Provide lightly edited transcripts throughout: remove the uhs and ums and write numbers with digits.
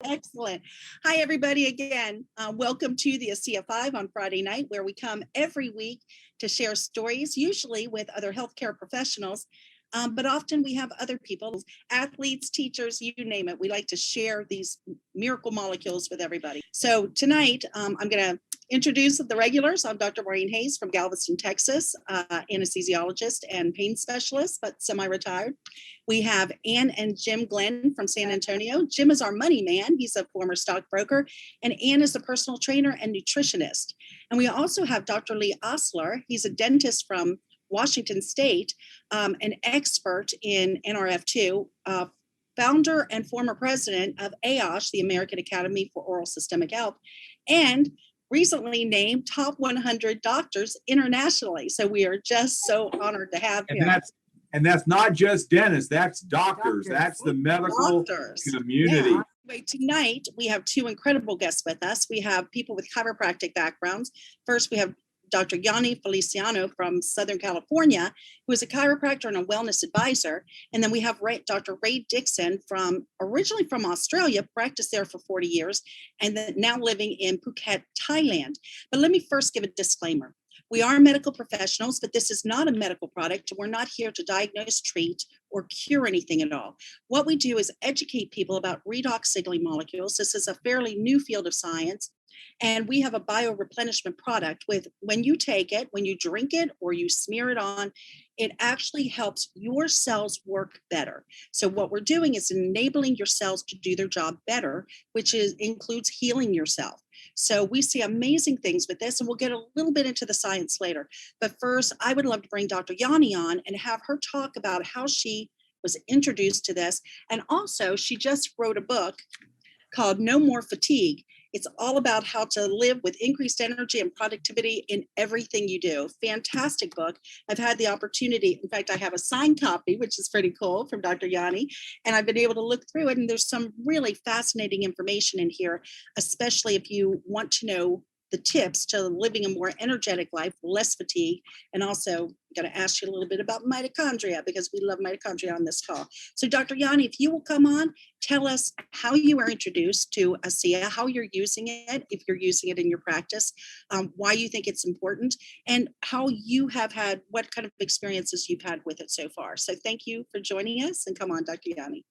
Excellent. Hi, everybody, again. Welcome to the ASEA 5 on Friday night, where we come every week to share stories, usually with other healthcare professionals, but often we have other people, athletes, teachers, you name it. We like to share these miracle molecules with everybody. So tonight, I'm going to introduce the regulars. I'm Dr. Maureen Hayes from Galveston, Texas, anesthesiologist and pain specialist, but semi-retired. We have Ann and Jim Glenn from San Antonio. Jim is our money man. He's a former stockbroker, and Ann is a personal trainer and nutritionist. And we also have Dr. Lee Osler. He's a dentist from Washington State, an expert in NRF2, founder and former president of AOSH, the American Academy for Oral Systemic Health, and recently named top 100 doctors internationally. So we are just so honored to have him. And that's not just dentists, that's doctors. That's the medical community. Yeah. Anyway, tonight we have two incredible guests with us. We have people with chiropractic backgrounds. First, we have Dr. Yani Feliciano from Southern California, who is a chiropractor and a wellness advisor. And then we have Dr. Ray Dixon originally from Australia, practiced there for 40 years, and then now living in Phuket, Thailand. But let me first give a disclaimer. We are medical professionals, but this is not a medical product. We're not here to diagnose, treat, or cure anything at all. What we do is educate people about redox signaling molecules. This is a fairly new field of science. And we have a bioreplenishment product with, when you take it, when you drink it or you smear it on, it actually helps your cells work better. So what we're doing is enabling your cells to do their job better, which includes healing yourself. So we see amazing things with this, and we'll get a little bit into the science later. But first, I would love to bring Dr. Yani on and have her talk about how she was introduced to this. And also, she just wrote a book called No More Fatigue. It's all about how to live with increased energy and productivity in everything you do. Fantastic book. I've had the opportunity, in fact, I have a signed copy, which is pretty cool, from Dr. Yani, and I've been able to look through it, and there's some really fascinating information in here, especially if you want to know the tips to living a more energetic life, less fatigue, and also going to ask you a little bit about mitochondria, because we love mitochondria on this call. So Dr. Yani, if you will come on, tell us how you were introduced to ASEA, how you're using it, if you're using it in your practice, why you think it's important, and how you have had, what kind of experiences you've had with it so far. So thank you for joining us, and come on, Dr. Yani.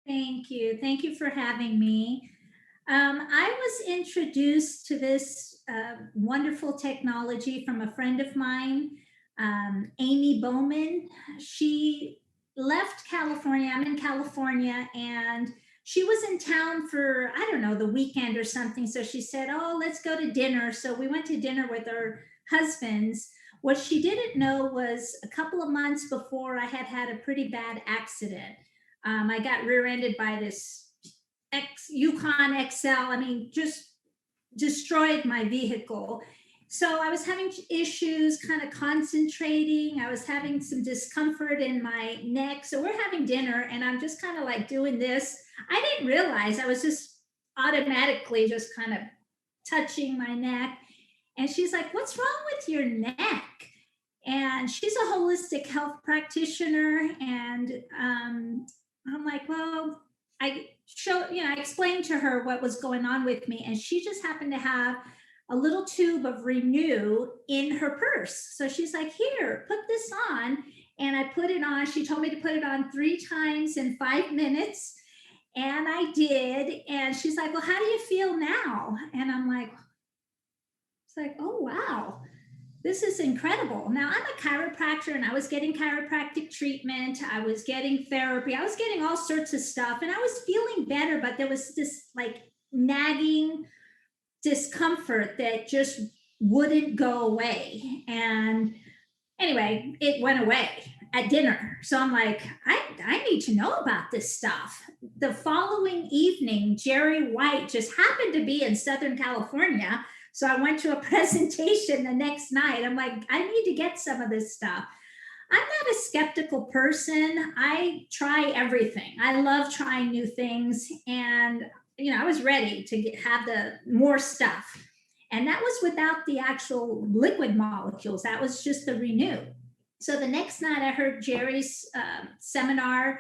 Thank you. Thank you for having me. I was introduced to this wonderful technology from a friend of mine, Amy Bowman. She left California. I'm in California, and she was in town for, I don't know, the weekend or something. So she said, oh, let's go to dinner. So we went to dinner with her husbands. What she didn't know was a couple of months before, I had had a pretty bad accident. I got rear-ended by this Yukon XL. I mean, just destroyed my vehicle. So I was having issues kind of concentrating. I was having some discomfort in my neck. So we're having dinner, and I'm just kind of like doing this. I didn't realize I was just automatically just kind of touching my neck. And she's like, what's wrong with your neck? And she's a holistic health practitioner. And I'm like, well, I explained to her what was going on with me, and she just happened to have a little tube of Renew in her purse. So she's like, here, put this on. And I put it on. She told me to put it on 3 times in 5 minutes. And I did. And she's like, well, how do you feel now? And I'm like, it's like, oh, wow. This is incredible. Now, I'm a chiropractor, and I was getting chiropractic treatment. I was getting therapy. I was getting all sorts of stuff, and I was feeling better, but there was this like nagging discomfort that just wouldn't go away. And anyway, it went away at dinner. So I'm like, I need to know about this stuff. The following evening, Jerry White just happened to be in Southern California. So I went to a presentation the next night. I'm like, I need to get some of this stuff. I'm not a skeptical person. I try everything. I love trying new things. And, I was ready to have the more stuff. And that was without the actual liquid molecules. That was just the Renew. So the next night I heard Jerry's seminar.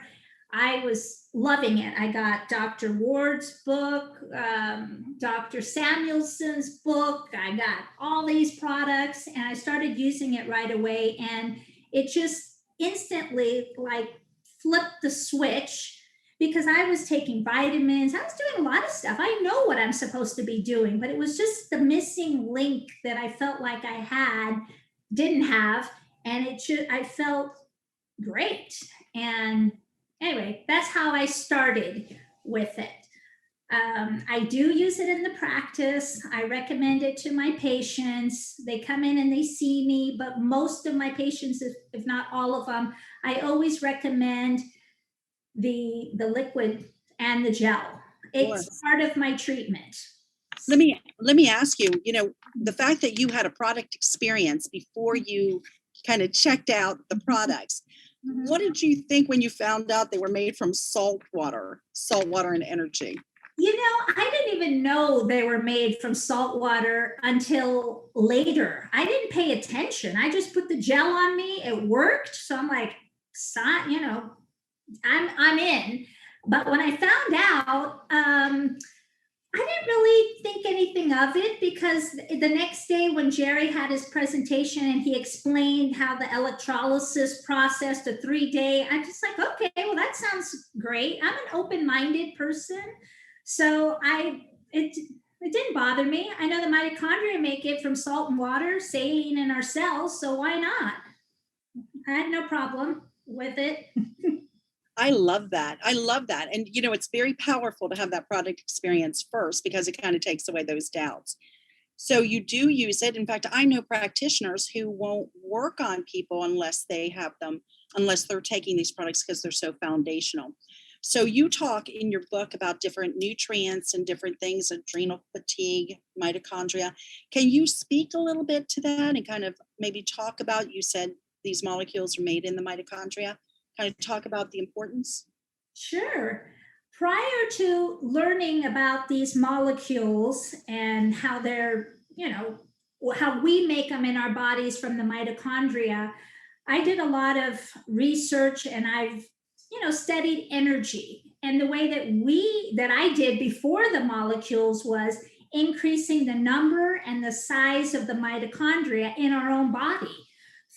I was loving it. I got Dr. Ward's book, Dr. Samuelson's book. I got all these products and I started using it right away. And it just instantly like flipped the switch because I was taking vitamins. I was doing a lot of stuff. I know what I'm supposed to be doing, but it was just the missing link that I felt like I didn't have. And I felt great. And anyway, that's how I started with it. I do use it in the practice. I recommend it to my patients. They come in and they see me, but most of my patients, if not all of them, I always recommend the liquid and the gel. It's part of my treatment. Let me ask you, the fact that you had a product experience before you kind of checked out the products, what did you think when you found out they were made from salt water and energy? I didn't even know they were made from salt water until later. I didn't pay attention. I just put the gel on me. It worked. So I'm like, I'm in. But when I found out, I didn't really think anything of it because the next day when Jerry had his presentation and he explained how the electrolysis process, the 3-day, I'm just like, okay, well, that sounds great. I'm an open-minded person. So it didn't bother me. I know the mitochondria make it from salt and water, saline in our cells. So why not? I had no problem with it. I love that. And, it's very powerful to have that product experience first because it kind of takes away those doubts. So you do use it. In fact, I know practitioners who won't work on people unless they're taking these products because they're so foundational. So you talk in your book about different nutrients and different things, adrenal fatigue, mitochondria. Can you speak a little bit to that and kind of maybe talk about, you said these molecules are made in the mitochondria, kind of talk about the importance? Sure. Prior to learning about these molecules and how they're, how we make them in our bodies from the mitochondria, I did a lot of research and I've studied energy. And the way that I did before the molecules was increasing the number and the size of the mitochondria in our own body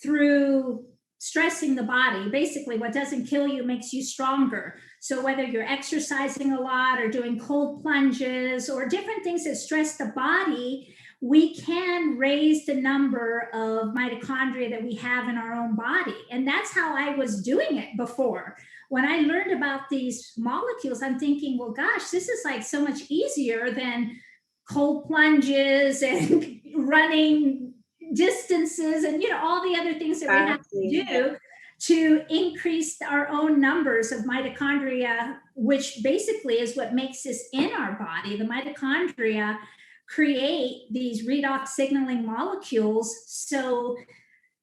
through stressing the body. Basically, what doesn't kill you makes you stronger. So whether you're exercising a lot or doing cold plunges or different things that stress the body, we can raise the number of mitochondria that we have in our own body. And that's how I was doing it before. When I learned about these molecules, I'm thinking, well, gosh, this is like so much easier than cold plunges and running distances and, all the other things that we have to do to increase our own numbers of mitochondria, which basically is what makes us in our body. The mitochondria create these redox signaling molecules so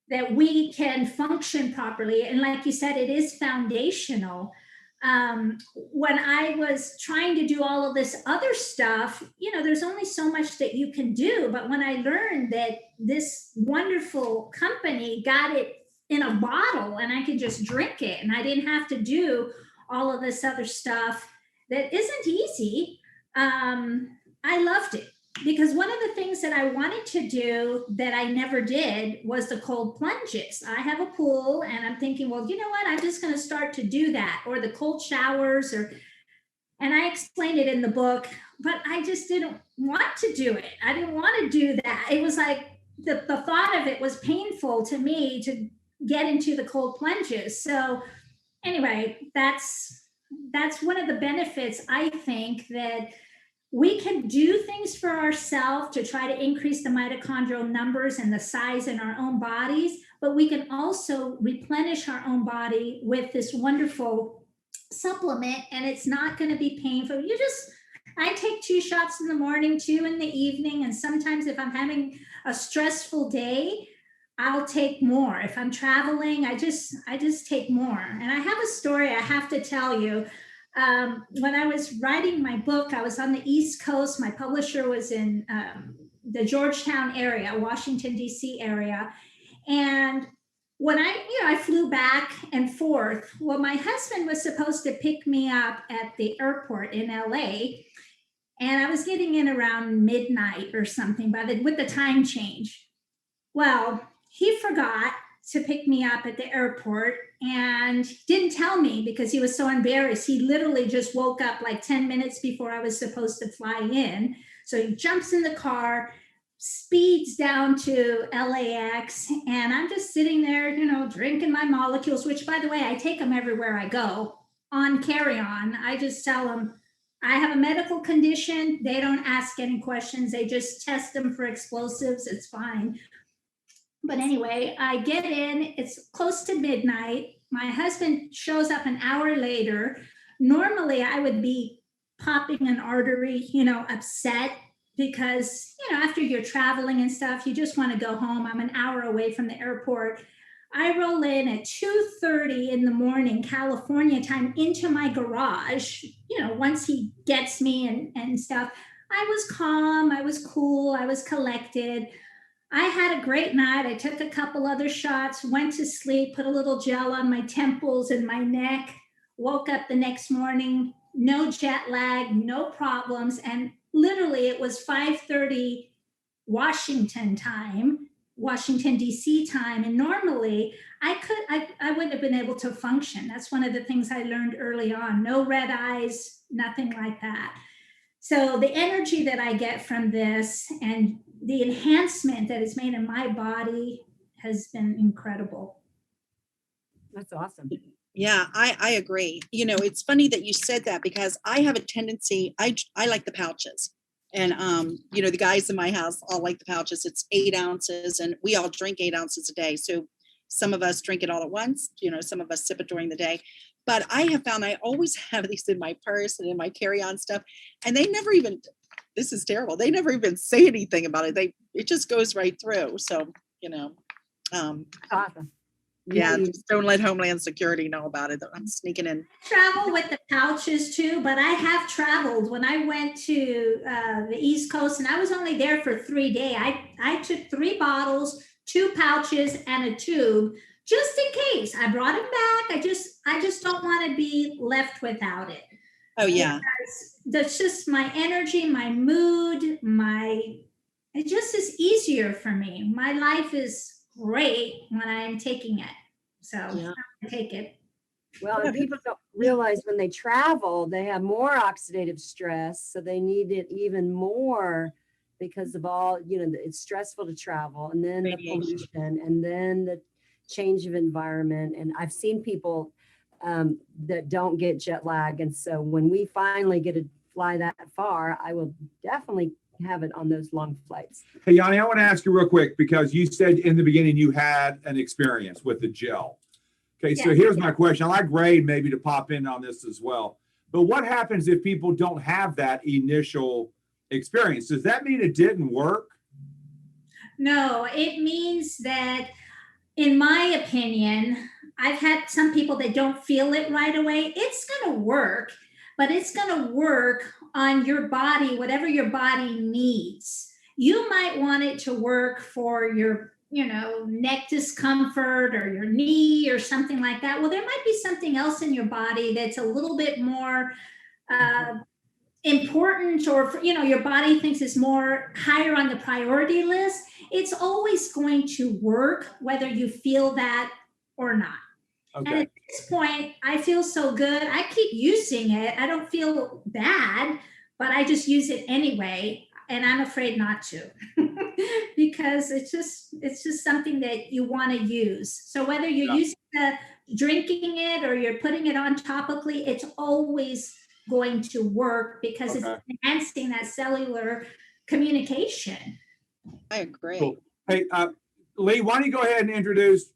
that we can function properly. And like you said, it is foundational. When I was trying to do all of this other stuff, there's only so much that you can do. But when I learned that this wonderful company got it in a bottle and I could just drink it and I didn't have to do all of this other stuff that isn't easy, I loved it. Because one of the things that I wanted to do that I never did was the cold plunges. I have a pool and I'm thinking, well, you know what? I'm just going to start to do that, or the cold showers, and I explained it in the book, but I just didn't want to do it. I didn't want to do that. It was like the thought of it was painful to me to get into the cold plunges. So anyway, that's one of the benefits, I think, that we can do things for ourselves to try to increase the mitochondrial numbers and the size in our own bodies, but we can also replenish our own body with this wonderful supplement, and it's not going to be painful. I take 2 shots in the morning, 2 in the evening, and sometimes if I'm having a stressful day, I'll take more. If I'm traveling, I just take more. And I have a story I have to tell you. When I was writing my book, I was on the East Coast. My publisher was in the Georgetown area, Washington, D.C. area. And I flew back and forth. Well, my husband was supposed to pick me up at the airport in LA, and I was getting in around midnight or something with the time change. Well, he forgot to pick me up at the airport and didn't tell me because he was so embarrassed. He literally just woke up like 10 minutes before I was supposed to fly in. So he jumps in the car, speeds down to LAX, and I'm just sitting there, drinking my molecules, which, by the way, I take them everywhere I go on carry-on. I just tell them I have a medical condition. They don't ask any questions. They just test them for explosives. It's fine. But anyway, I get in, it's close to midnight. My husband shows up an hour later. Normally, I would be popping an artery, upset because, after you're traveling and stuff, you just want to go home. I'm an hour away from the airport. I roll in at 2:30 in the morning, California time, into my garage, once he gets me and stuff. I was calm, I was cool, I was collected. I had a great night. I took a couple other shots, went to sleep, put a little gel on my temples and my neck, woke up the next morning, no jet lag, no problems. And literally it was 5:30 Washington time, Washington, D.C. time. And normally I wouldn't have been able to function. That's one of the things I learned early on. No red eyes, nothing like that. So the energy that I get from this and the enhancement that is made in my body has been incredible. That's awesome. Yeah, I agree. It's funny that you said that because I have a tendency, I like the pouches. And, the guys in my house all like the pouches. It's 8 ounces and we all drink 8 ounces a day. So some of us drink it all at once, some of us sip it during the day. But I have found I always have these in my purse and in my carry-on stuff. And they never even, this is terrible. They never even say anything about it. It just goes right through. So, Awesome. yeah, just don't let Homeland Security know about it. I'm sneaking in. Travel with the pouches too, but I have traveled. When I went to the East Coast and I was only there for 3 days, I took 3 bottles, 2 pouches, and a tube just in case. I brought it back. I just don't want to be left without it. Oh yeah. Because that's just my energy, my mood, it just is easier for me. My life is great when I'm taking it. So Yeah. I take it. Well, and people don't realize when they travel, they have more oxidative stress. So they need it even more because of all, it's stressful to travel, and then the pollution, and then the change of environment. And I've seen people that don't get jet lag. And so when we finally get to fly that far, I will definitely have it on those long flights. Hey, Yani, I want to ask you real quick, because you said in the beginning you had an experience with the gel. Okay, so here's my question. I'd like Ray maybe to pop in on this as well. But what happens if people don't have that initial experience? Does that mean it didn't work? No, it means that, in my opinion, I've had some people that don't feel it right away. It's going to work, but it's going to work on your body, whatever your body needs. You might want it to work for your, neck discomfort or your knee or something like that. Well, there might be something else in your body that's a little bit more important, or your body thinks is more higher on the priority list. It's always going to work whether you feel that or not. Okay. And at this point, I feel so good. I keep using it. I don't feel bad, but I just use it anyway. And I'm afraid not to because it's just something that you want to use. So whether you're using drinking it or you're putting it on topically, it's always going to work because it's enhancing that cellular communication. I agree. Cool. Hey, Lee, why don't you go ahead and introduce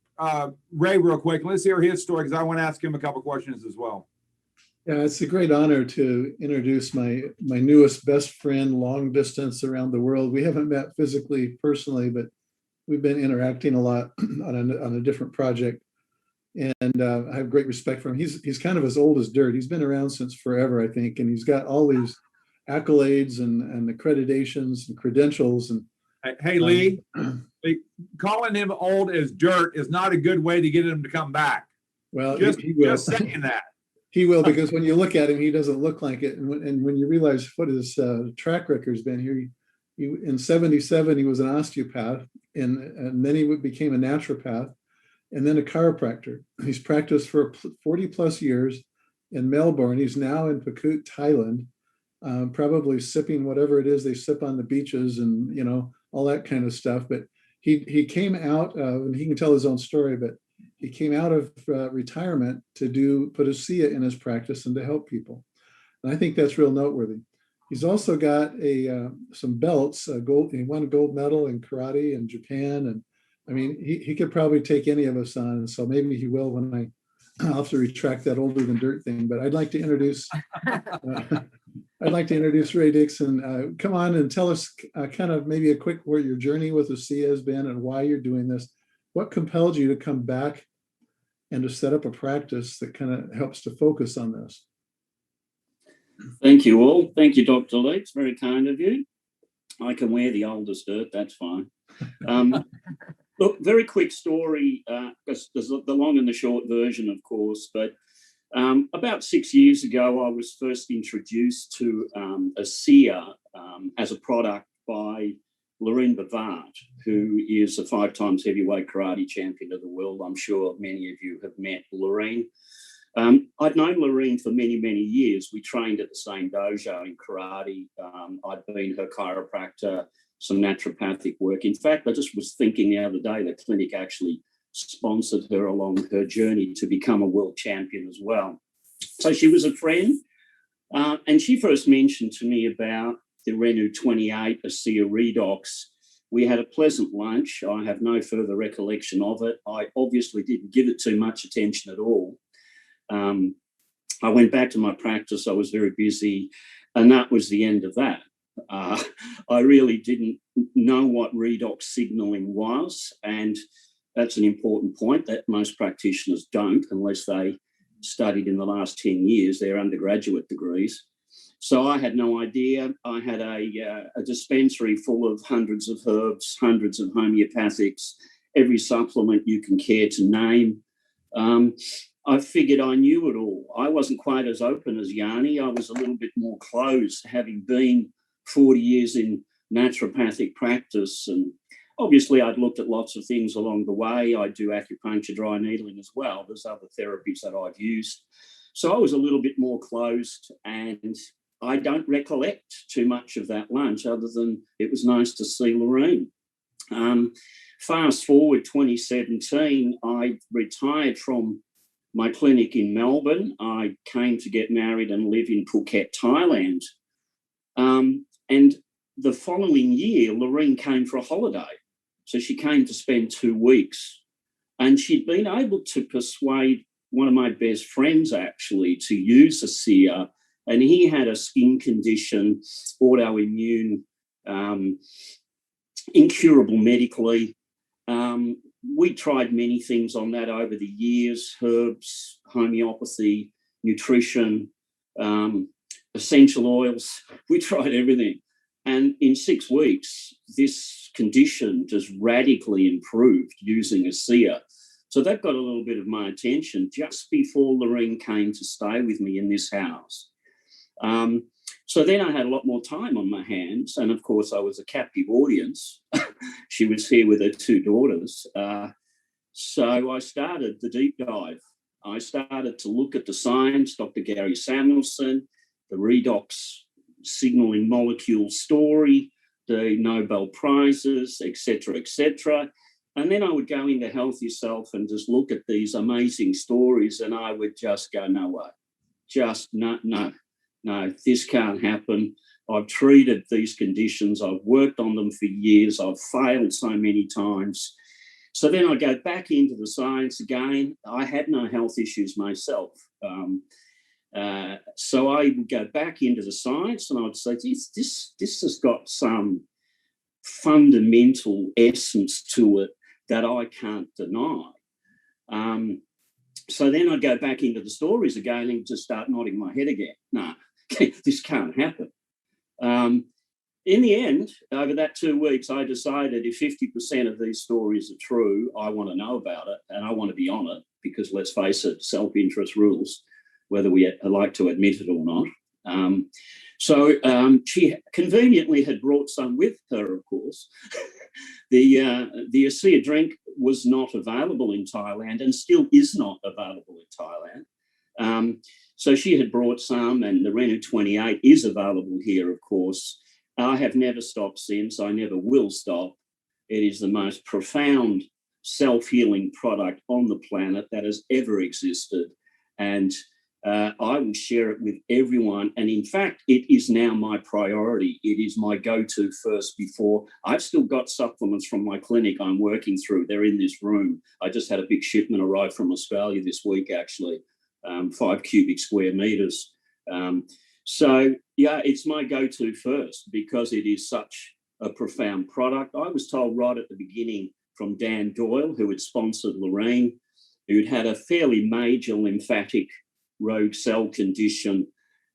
Ray real quick. Let's hear his story because I want to ask him a couple questions as well. Yeah, it's a great honor to introduce my newest best friend, long distance around the world. We haven't met physically, personally, but we've been interacting a lot on a different project. And I have great respect for him. He's kind of as old as dirt. He's been around since forever, I think. And he's got all these accolades and accreditations and credentials. And Hey, Lee, calling him old as dirt is not a good way to get him to come back. Well, Just, he will. just saying that. He will, because when you look at him, he doesn't look like it. And when you realize what his track record's been here, in 77, he was an osteopath, and then he became a naturopath, and then a chiropractor. He's practiced for 40 plus years in Melbourne. He's now in Phuket, Thailand, probably sipping whatever it is they sip on the beaches and, you know, all that kind of stuff. But he came out, and he can tell his own story, but he came out of retirement to put a SIA in his practice and to help people. And I think that's real noteworthy. He's also got some belts, he won a gold medal in karate in Japan. And I mean, he could probably take any of us on. And so maybe he will when I'll have to retract that older than dirt thing. But I'd like to introduce Ray Dixon. Come on and tell us kind of maybe a quick where your journey with the SIA has been and why you're doing this. What compelled you to come back and to set up a practice that kind of helps to focus on this? Thank you all. Thank you, Dr. Lee. It's very kind of you. I can wear the oldest dirt, that's fine. Look, very quick story, because there's the long and the short version, of course, but about 6 years ago, I was first introduced to a SIA as a product by Lorraine Bavard, who is a 5 times heavyweight karate champion of the world. I'm sure many of you have met Lorraine. I'd known Lorraine for many, many years. We trained at the same dojo in karate. I'd been her chiropractor, some naturopathic work. In fact, I just was thinking the other day, the clinic actually sponsored her along her journey to become a world champion as well. So she was a friend, and she first mentioned to me about the Renu 28, a SIA redox. We had a pleasant lunch. I have no further recollection of it. I obviously didn't give it too much attention at all. I went back to my practice. I was very busy, and that was the end of that. I really didn't know what redox signaling was, and that's an important point that most practitioners don't unless they studied in the last 10 years their undergraduate degrees. So I had no idea. I had a dispensary full of hundreds of herbs, hundreds of homeopathics, every supplement you can care to name. I figured I knew it all. I wasn't quite as open as Yani. I was a little bit more closed, having been 40 years in naturopathic practice. And obviously, I'd looked at lots of things along the way. I do acupuncture, dry needling as well. There's other therapies that I've used. So I was a little bit more closed, and I don't recollect too much of that lunch other than it was nice to see Lorraine. Fast forward 2017, I retired from my clinic in Melbourne. I came to get married and live in Phuket, Thailand. And the following year, Lorraine came for a holiday. So she came to spend 2 weeks. And she'd been able to persuade one of my best friends, actually, to use a SIA. And he had a skin condition, autoimmune, incurable medically. We tried many things on that over the years: herbs, homeopathy, nutrition, essential oils. We tried everything. And in 6 weeks, this condition just radically improved using a SIA. So that got a little bit of my attention just before Lorraine came to stay with me in this house. So then I had a lot more time on my hands. And of course, I was a captive audience. She was here with her 2 daughters. So I started the deep dive. I started to look at the science, Dr. Gary Samuelson, the redox signaling molecule story, the Nobel Prizes, etc., etc. And then I would go into Health Yourself and just look at these amazing stories, and I would just go, no way, just no, this can't happen. I've treated these conditions. I've worked on them for years. I've failed so many times. So then I go back into the science again. I had no health issues myself. So I would go back into the science, and I would say, this has got some fundamental essence to it that I can't deny. So then I'd go back into the stories again and just start nodding my head again. No, this can't happen. in the end, over that 2 weeks, I decided if 50% of these stories are true, I want to know about it and I want to be on it because, let's face it, self-interest rules, whether we like to admit it or not. So she conveniently had brought some with her, of course. The ASEA drink was not available in Thailand and still is not available in Thailand. So she had brought some, and the Renu 28 is available here, of course. I have never stopped since. I never will stop. It is the most profound self-healing product on the planet that has ever existed. And I will share it with everyone. And in fact, it is now my priority. It is my go-to first before. I've still got supplements from my clinic I'm working through. They're in this room. I just had a big shipment arrive from Australia this week, actually, 5 cubic square meters. So, yeah, it's my go-to first because it is such a profound product. I was told right at the beginning from Dan Doyle, who had sponsored Lorraine, who'd had a fairly major lymphatic rogue cell condition.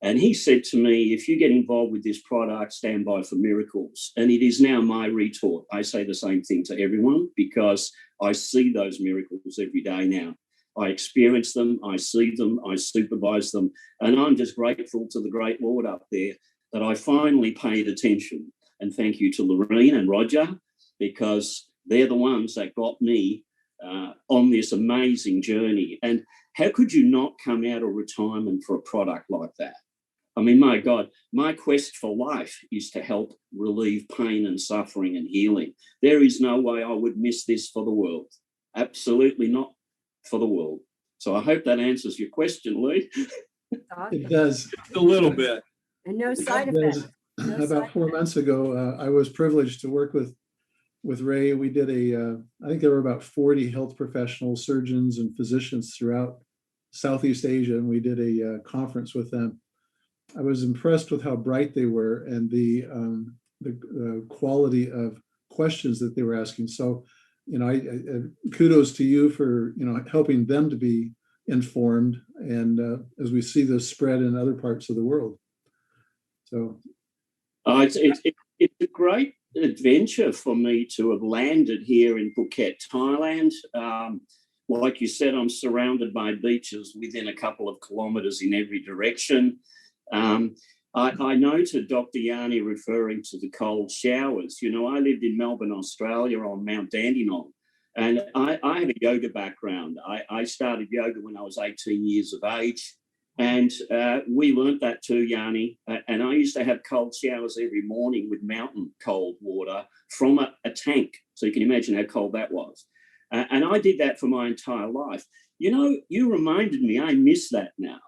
And he said to me, if you get involved with this product, stand by for miracles. And it is now my retort. I say the same thing to everyone because I see those miracles every day now. I experience them, I see them, I supervise them, and I'm just grateful to the great Lord up there that I finally paid attention. And thank you to Lorraine and Roger, because they're the ones that got me on this amazing journey. And how could you not come out of retirement for a product like that? I mean, my God, my quest for life is to help relieve pain and suffering and healing. There is no way I would miss this for the world. Absolutely not for the world. So I hope that answers your question, Lee. It does. Just a little bit. And no side It does. effects. No About side 4 months ago, I was privileged to work with Ray. We did I think there were about 40 health professionals, surgeons, and physicians throughout Southeast Asia, and we did a conference with them. I was impressed with how bright they were and the quality of questions that they were asking. So, I kudos to you for, helping them to be informed, and as we see this spread in other parts of the world. So it's a great adventure for me to have landed here in Phuket, Thailand. Like you said, I'm surrounded by beaches within a couple of kilometers in every direction. I noted Dr. Yani referring to the cold showers. I lived in Melbourne, Australia on Mount Dandenong, and I have a yoga background. I started yoga when I was 18 years of age, and we learnt that too, Yani. And I used to have cold showers every morning with mountain cold water from a tank. So you can imagine how cold that was. And I did that for my entire life. You reminded me, I miss that now,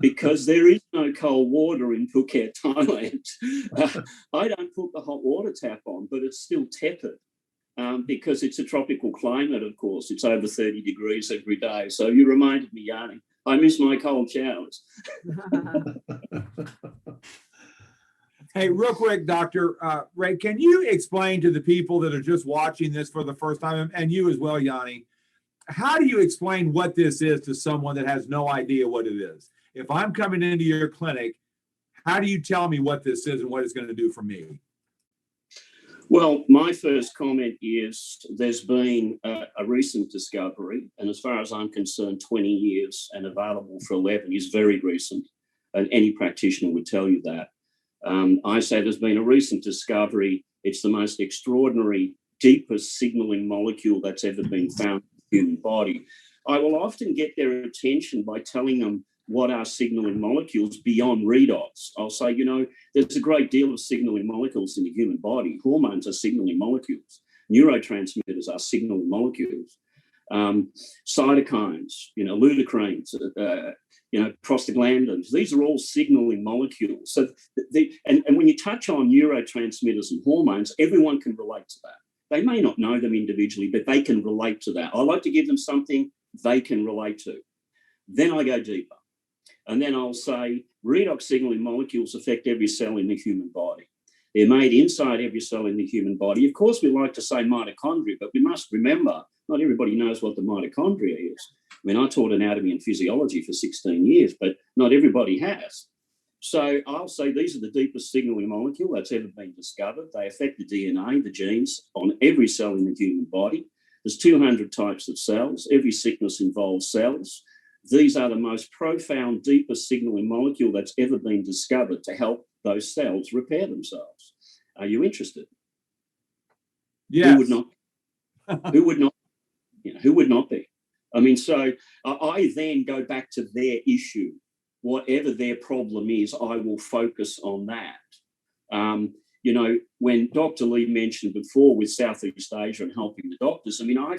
because there is no cold water in Phuket, Thailand. I don't put the hot water tap on, but it's still tepid because it's a tropical climate, of course. It's over 30 degrees every day. So you reminded me, Yani, I miss my cold showers. Hey, real quick, Dr. Ray, can you explain to the people that are just watching this for the first time, and you as well, Yani, how do you explain what this is to someone that has no idea what it is? If I'm coming into your clinic, how do you tell me what this is and what it's going to do for me? Well, my first comment is there's been a recent discovery, and as far as I'm concerned, 20 years and available for 11 is very recent, and any practitioner would tell you that. I say there's been a recent discovery. It's the most extraordinary, deepest signaling molecule that's ever been found in the human body. I will often get their attention by telling them what are signaling molecules beyond redox. I'll say, there's a great deal of signaling molecules in the human body. Hormones are signaling molecules. Neurotransmitters are signaling molecules. Cytokines, luteins, prostaglandins, these are all signaling molecules. So and when you touch on neurotransmitters and hormones, everyone can relate to that. They may not know them individually, but they can relate to that. I like to give them something they can relate to. Then I go deeper. And then I'll say redox signaling molecules affect every cell in the human body. They're made inside every cell in the human body. Of course, we like to say mitochondria, but we must remember not everybody knows what the mitochondria is. I mean, I taught anatomy and physiology for 16 years, but not everybody has. So I'll say these are the deepest signaling molecule that's ever been discovered. They affect the DNA, the genes, on every cell in the human body. There's 200 types of cells. Every sickness involves cells. These are the most profound, deepest signaling molecule that's ever been discovered to help those cells repair themselves. Are you interested? Yes. Who would not? Who would not? Who would not be? I mean, so I then go back to their issue. Whatever their problem is, I will focus on that. When Dr. Lee mentioned before with Southeast Asia and helping the doctors, I mean, I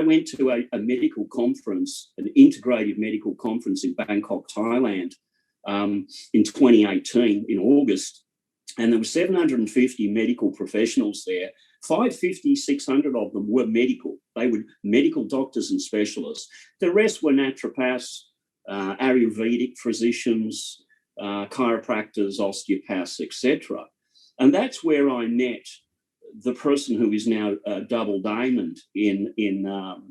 went to a medical conference, an integrative medical conference in Bangkok, Thailand, in 2018, in August, and there were 750 medical professionals there. 550, 600 of them were medical. They were medical doctors and specialists. The rest were naturopaths, Ayurvedic physicians, chiropractors, osteopaths, etc. And that's where I met the person who is now Double Diamond in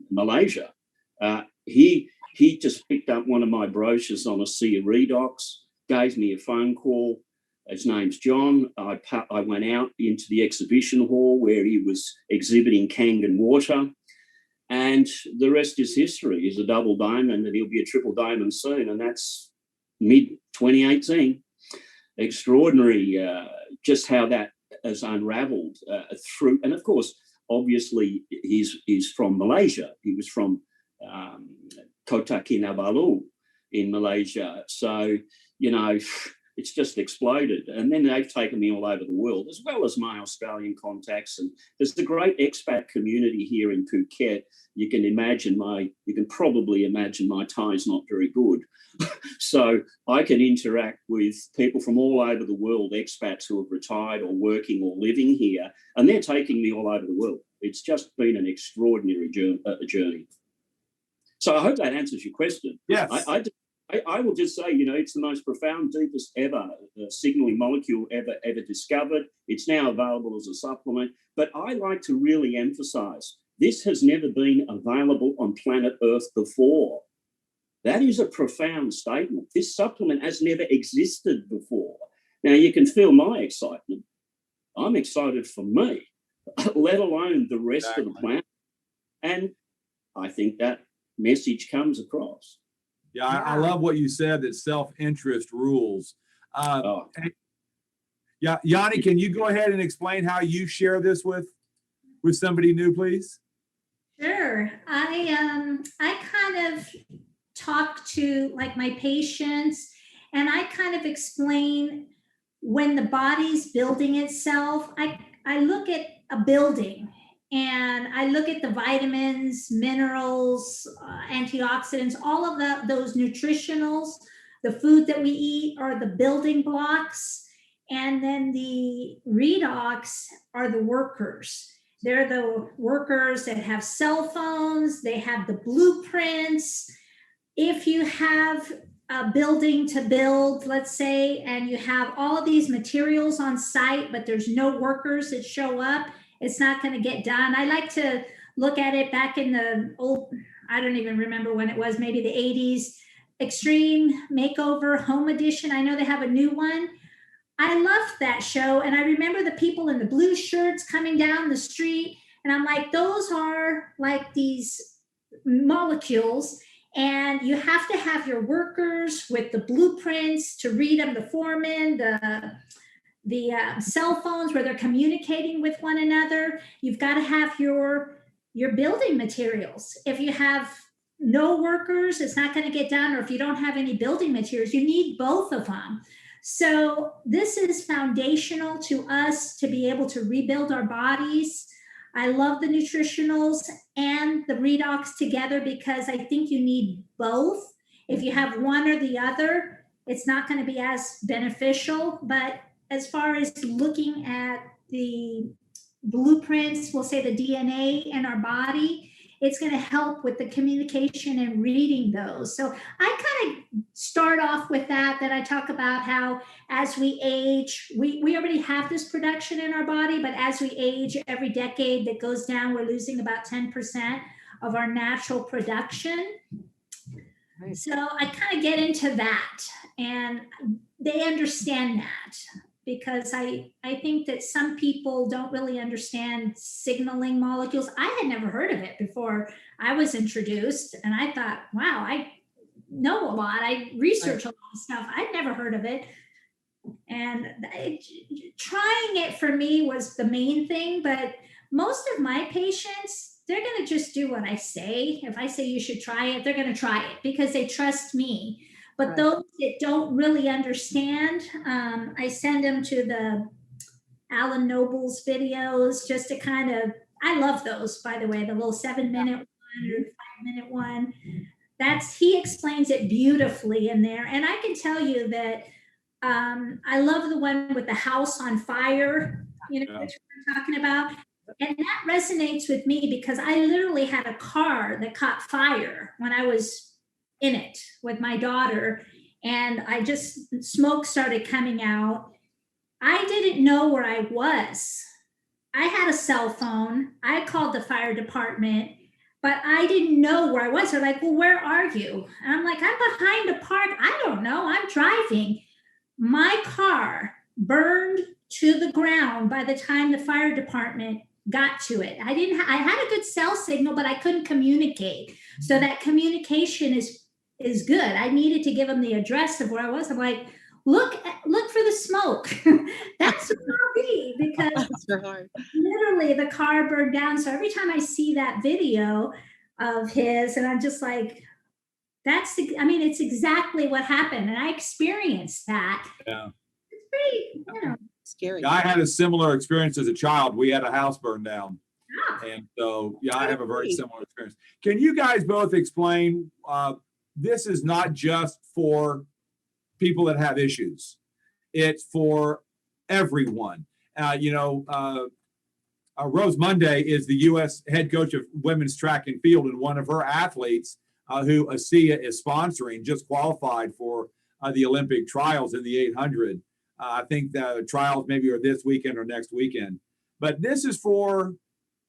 Malaysia. He just picked up one of my brochures on a sea of redox, gave me a phone call. His name's John. I went out into the exhibition hall where he was exhibiting Kangen water. And the rest is history. He's a double diamond and he'll be a triple diamond soon. And that's mid-2018. Extraordinary just how that has unraveled through. And of course, obviously, he's from Malaysia. He was from Kota Kinabalu in Malaysia. So, it's just exploded. And then they've taken me all over the world, as well as my Australian contacts. And there's the great expat community here in Phuket. You can probably imagine my Thai's not very good. So I can interact with people from all over the world, expats who have retired or working or living here, and they're taking me all over the world. It's just been an extraordinary journey. So I hope that answers your question. Yes. I will just say, it's the most profound, deepest ever signaling molecule ever discovered. It's now available as a supplement. But I like to really emphasize, this has never been available on planet Earth before. That is a profound statement. This supplement has never existed before. Now, you can feel my excitement. I'm excited for me, let alone the rest of the planet. And I think that message comes across. Yeah, I love what you said, that self-interest rules. Yeah, Yani, can you go ahead and explain how you share this with somebody new, please? Sure. I kind of talk to my patients, and I kind of explain when the body's building itself. I look at a building and I look at the vitamins, minerals, antioxidants, all of those nutritionals. The food that we eat are the building blocks, and then the redox are the workers. They're the workers that have cell phones, they have the blueprints. If you have a building to build, let's say, and you have all of these materials on site, but there's no workers that show up, it's not going to get done. I like to look at it back in the old, I don't even remember when it was, maybe the 80s, Extreme Makeover Home Edition. I know they have a new one. I loved that show. And I remember the people in the blue shirts coming down the street. And I'm like, those are like these molecules. And you have to have your workers with the blueprints to read them, the foreman, the cell phones where they're communicating with one another. You've got to have your building materials. If you have no workers, it's not going to get done. Or if you don't have any building materials, you need both of them. So this is foundational to us to be able to rebuild our bodies. I love the nutritionals and the redox together because I think you need both. If you have one or the other, it's not going to be as beneficial. But as far as looking at the blueprints, we'll say the DNA in our body, it's going to help with the communication and reading those. So I kind of start off with that I talk about how as we age, we already have this production in our body, but as we age, every decade that goes down, we're losing about 10% of our natural production. Right. So I kind of get into that. And they understand that, because I think that some people don't really understand signaling molecules. I had never heard of it before I was introduced, and I thought, wow, I know a lot. I research a lot of stuff. I'd never heard of it. And trying it for me was the main thing, but most of my patients, they're going to just do what I say. If I say you should try it, they're going to try it because they trust me. But those that don't really understand, I send them to the Alan Noble's videos just to kind of, I love those, by the way, the little 7-minute one or 5-minute one. He explains it beautifully in there. And I can tell you that I love the one with the house on fire, which we're talking about. And that resonates with me because I literally had a car that caught fire when I was in it with my daughter. And smoke started coming out. I didn't know where I was. I had a cell phone. I called the fire department, but I didn't know where I was. They're like, well, where are you? And I'm like, I'm behind a park. I don't know. I'm driving. My car burned to the ground by the time the fire department got to it. I had a good cell signal, but I couldn't communicate. So that communication is good. I needed to give them the address of where I was. I'm like, look for the smoke. That's what I'll be, because literally the car burned down. So every time I see that video of his, and I'm just like, it's exactly what happened. And I experienced that. Yeah. It's pretty, scary. I had a similar experience as a child. We had a house burned down. And so, I have a very similar experience. Can you guys both explain, this is not just for people that have issues. It's for everyone. Rose Monday is the U.S. head coach of women's track and field, and one of her athletes who ASEA is sponsoring just qualified for the Olympic trials in the 800. I think the trials maybe are this weekend or next weekend. But this is for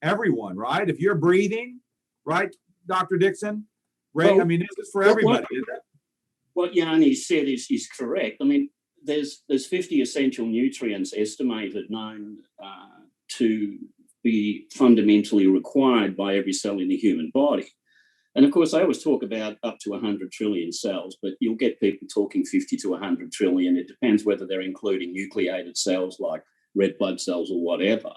everyone, right? If you're breathing, right, Dr. Dixon? Ray, Well, this is for everybody. What Yani said is correct. There's 50 essential nutrients estimated known to be fundamentally required by every cell in the human body. And of course, I always talk about up to 100 trillion cells, but you'll get people talking 50 to 100 trillion. It depends whether they're including nucleated cells like red blood cells or whatever.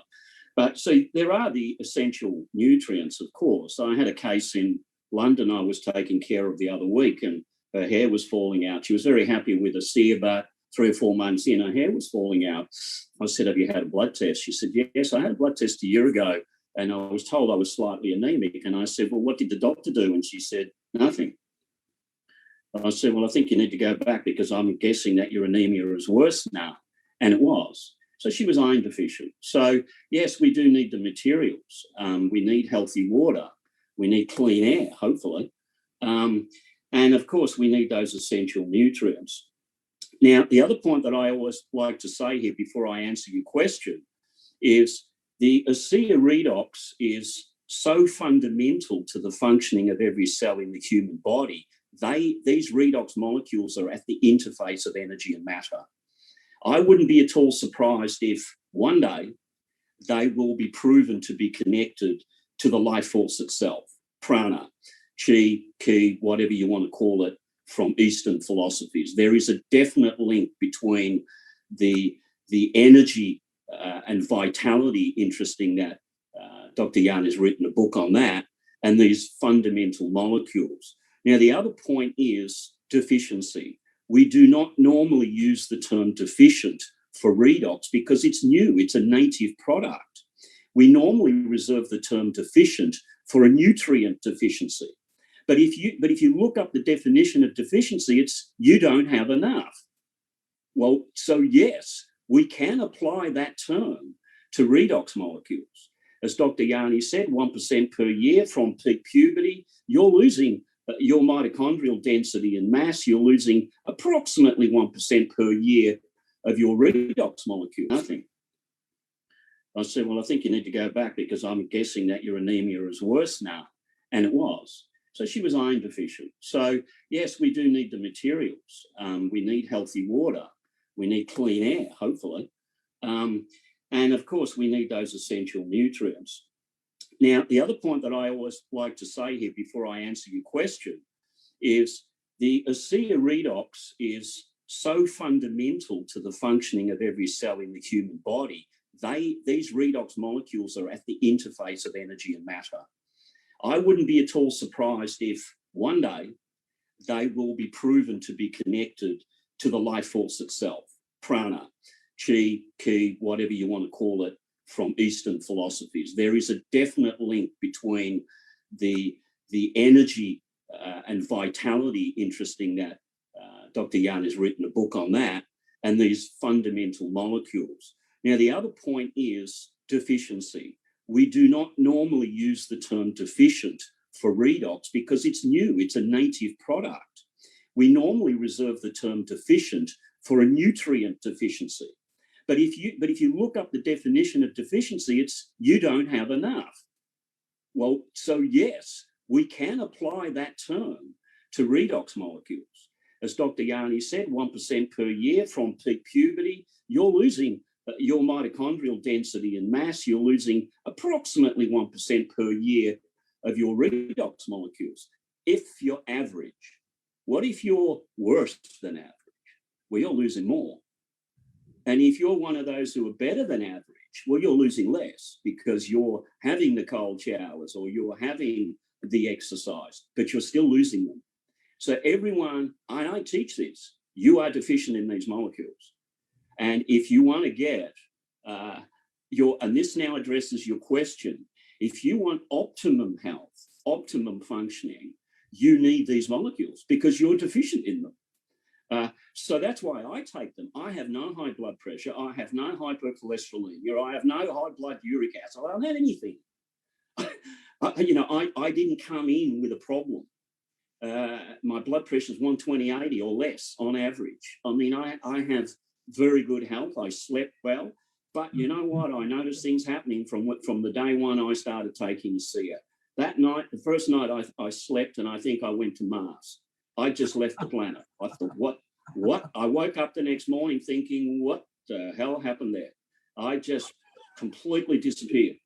But so there are the essential nutrients, of course. I had a case in London I was taking care of the other week, and her hair was falling out. She was very happy with ASEA, but 3 or 4 months in, her hair was falling out. I said, have you had a blood test? She said, yes, I had a blood test a year ago, and I was told I was slightly anemic. And I said, well, what did the doctor do? And she said, nothing. I said, well, I think you need to go back because I'm guessing that your anemia is worse now. And it was. So she was iron deficient. So, yes, we do need the materials. We need healthy water. We need clean air, hopefully. And, of course, we need those essential nutrients. Now, the other point that I always like to say here before I answer your question is the ASEA redox is so fundamental to the functioning of every cell in the human body. These redox molecules are at the interface of energy and matter. I wouldn't be at all surprised if one day they will be proven to be connected to the life force itself, prana, chi, ki, whatever you want to call it, from Eastern philosophies. There is a definite link between the energy and vitality, interesting that Dr. Yan has written a book on that, and these fundamental molecules. Now, the other point is deficiency. We do not normally use the term deficient for redox because it's new, it's a native product. We normally reserve the term deficient for a nutrient deficiency. But if you look up the definition of deficiency, it's you don't have enough. Well, so yes, we can apply that term to redox molecules. As Dr. Yani said, 1% per year from peak puberty, you're losing your mitochondrial density and mass, you're losing approximately 1% per year of your redox molecule, nothing. I said, well, I think you need to go back because I'm guessing that your anemia is worse now. And it was. So she was iron deficient. So yes, we do need the materials. We need healthy water. We need clean air, hopefully. And of course, we need those essential nutrients. Now, the other point that I always like to say here before I answer your question is the ASEA redox is so fundamental to the functioning of every cell in the human body. These redox molecules are at the interface of energy and matter. I wouldn't be at all surprised if one day they will be proven to be connected to the life force itself, prana, chi, ki, whatever you want to call it, from Eastern philosophies. There is a definite link between the energy and vitality, interesting that Dr. Yan has written a book on that, and these fundamental molecules. Now, the other point is deficiency. We do not normally use the term deficient for redox because it's new, it's a native product. We normally reserve the term deficient for a nutrient deficiency. But if you look up the definition of deficiency, it's you don't have enough. Well, so yes, we can apply that term to redox molecules. As Dr. Yani said, 1% per year from peak puberty, you're losing your mitochondrial density and mass, you're losing approximately 1% per year of your redox molecules. If you're average, what if you're worse than average? Well, you're losing more. And if you're one of those who are better than average, well, you're losing less because you're having the cold showers or you're having the exercise, but you're still losing them. So everyone, and I teach this, you are deficient in these molecules. And if you want to get and this now addresses your question, if you want optimum health, optimum functioning, you need these molecules because you're deficient in them. So that's why I take them. I have no high blood pressure. I have no hypercholesterolemia. I have no high blood uric acid. I don't have anything. I didn't come in with a problem. My blood pressure is 120/80 or less on average. I mean, I have very good health. I slept well. But you know what? I noticed things happening from the day one I started taking ASEA. That night, the first night I slept and I think I went to Mars. I just left the planet. I thought, what? I woke up the next morning thinking, what the hell happened there? I just completely disappeared.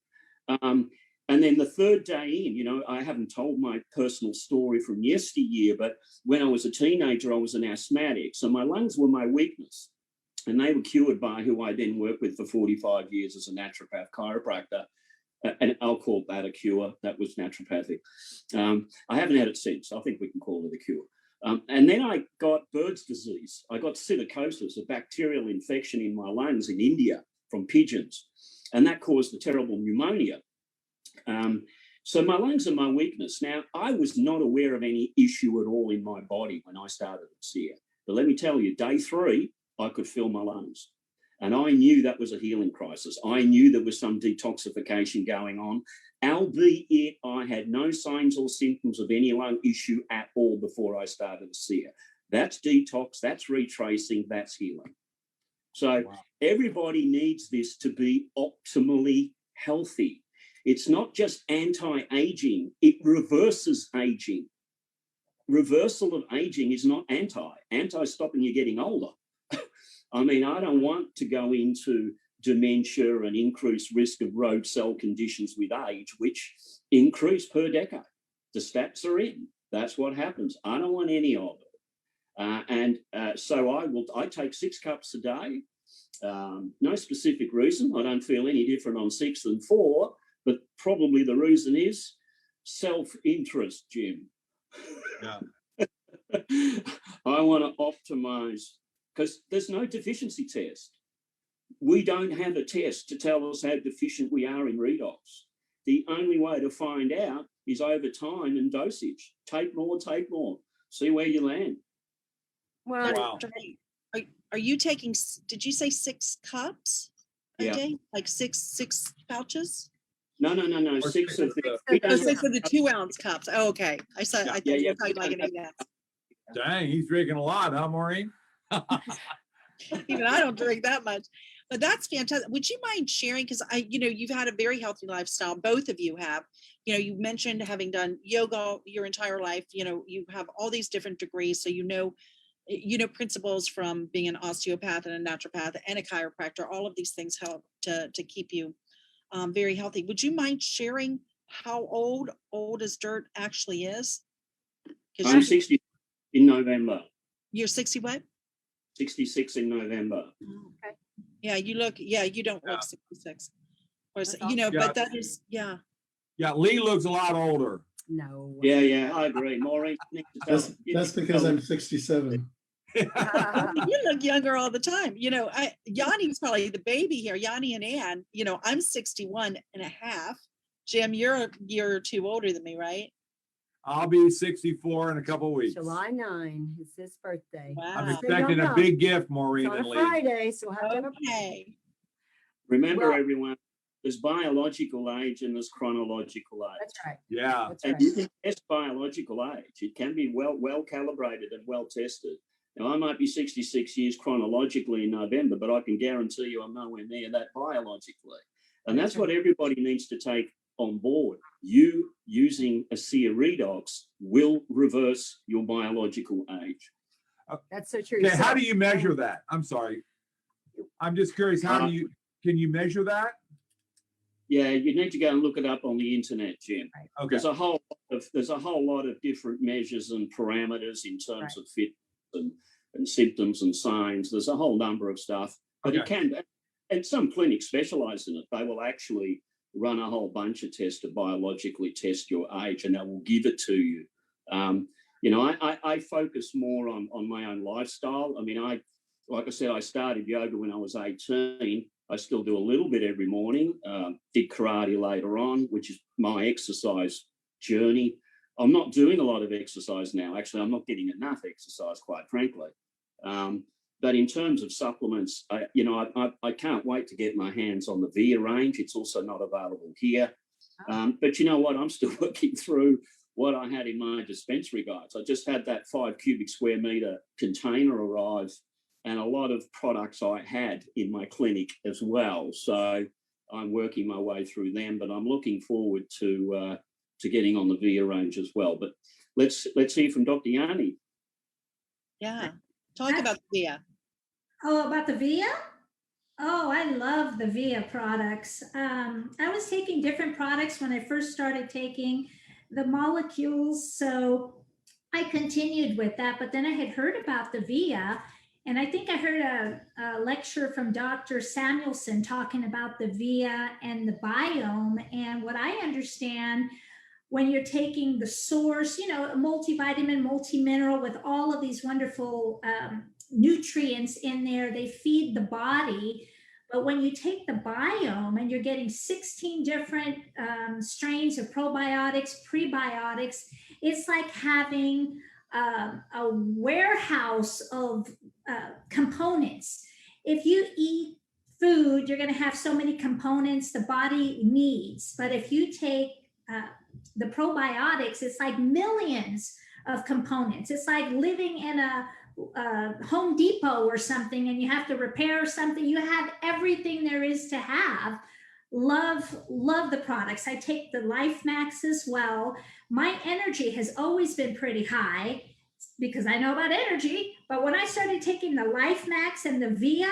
And then the third day in, I haven't told my personal story from yesteryear, but when I was a teenager, I was an asthmatic. So my lungs were my weakness. And they were cured by who I then worked with for 45 years as a naturopath chiropractor. And I'll call that a cure. That was naturopathic. I haven't had it since. I think we can call it a cure. And then I got Bird's disease. I got psittacosis, a bacterial infection in my lungs in India from pigeons. And that caused a terrible pneumonia. So my lungs are my weakness. Now, I was not aware of any issue at all in my body when I started ASEA. But let me tell you, day 3, I could feel my lungs. And I knew that was a healing crisis. I knew there was some detoxification going on, albeit I had no signs or symptoms of any lung issue at all before I started ASEA. That's detox, that's retracing, that's healing. So everybody needs this to be optimally healthy. It's not just anti-aging, it reverses aging. Reversal of aging is not anti stopping you getting older. I mean, I don't want to go into dementia and increased risk of road cell conditions with age, which increase per decade. The stats are in. That's what happens. I don't want any of it. So I take 6 cups a day. No specific reason. I don't feel any different on 6 than 4, but probably the reason is self-interest, Jim. Yeah. I want to optimize because there's no deficiency test. We don't have a test to tell us how deficient we are in redox. The only way to find out is over time and dosage. Take more, see where you land. Well, Wow. Are you taking, did you say 6 cups a day? Like six pouches? No. Or 6 of the. Oh, 6 of the 2-ounce cups. Oh, okay. I thought you were talking like an 8-ounce. Dang, he's drinking a lot, huh, Maureen? Even I don't drink that much, but that's fantastic. Would you mind sharing? Because you've had a very healthy lifestyle. Both of you have. You mentioned having done yoga your entire life. You have all these different degrees, so principles from being an osteopath and a naturopath and a chiropractor. All of these things help to keep you very healthy. Would you mind sharing how old as dirt actually is? I'm 60 in November. You're 60 what? 66 in November. Okay. Yeah, you don't look 66. Or, That's but that is, yeah. Yeah, Lee looks a lot older. No. Yeah, I agree. Maureen, you need to tell That's because I'm 67. You look younger all the time. Yanni's probably the baby here. Yanni and Ann, I'm 61 and a half. Jim, you're a year or two older than me, right? I'll be 64 in a couple of weeks. July 9 is his birthday. I'm Wow. expecting a big gift, Maureen It's on and a Lee. Friday, so we'll have to have a Okay. Remember, Well- everyone, there's biological age and there's chronological age. That's right. Yeah. That's And right. you can test biological age. It can be well calibrated and well tested. Now, I might be 66 years chronologically in November, but I can guarantee you I'm nowhere near that biologically. And that's what everybody needs to take on board. You using a SEER redox will reverse your biological age. That's so true. Okay, So- how do you measure that? I'm sorry. I'm just curious, can you measure that? Yeah, you need to go and look it up on the internet, Jim. Okay. There's a whole lot of different measures and parameters in terms of fit and symptoms and signs. There's a whole number of stuff, but it can, and some clinics specialize in it. They will actually run a whole bunch of tests to biologically test your age, and they will give it to you. I focus more on my own lifestyle. I mean, like I said, I started yoga when I was 18. I still do a little bit every morning. Did karate later on, which is my exercise journey. I'm not doing a lot of exercise now. Actually, I'm not getting enough exercise, quite frankly. But in terms of supplements, I can't wait to get my hands on the VIA range. It's also not available here. But you know what? I'm still working through what I had in my dispensary guides. I just had that 5 cubic square meter container arrive, and a lot of products I had in my clinic as well. So I'm working my way through them, but I'm looking forward to getting on the VIA range as well. But let's hear from Dr. Yani. Yeah. Talk about the VIA. Oh, about the VIA? Oh, I love the VIA products. I was taking different products when I first started taking the molecules. So I continued with that, but then I had heard about the VIA, and I think I heard a lecture from Dr. Samuelson talking about the VIA and the biome. And what I understand, when you're taking the source, a multivitamin, multi-mineral with all of these wonderful nutrients in there, they feed the body. But when you take the biome and you're getting 16 different strains of probiotics, prebiotics, it's like having a warehouse of components. If you eat food, you're going to have so many components the body needs. But if you take the probiotics, it's like millions of components. It's like living in a Home Depot or something, and you have to repair something. You have everything there is to have. Love the products. I take the Life Max as well. My energy has always been pretty high because I know about energy. But when I started taking the Life Max and the VIA,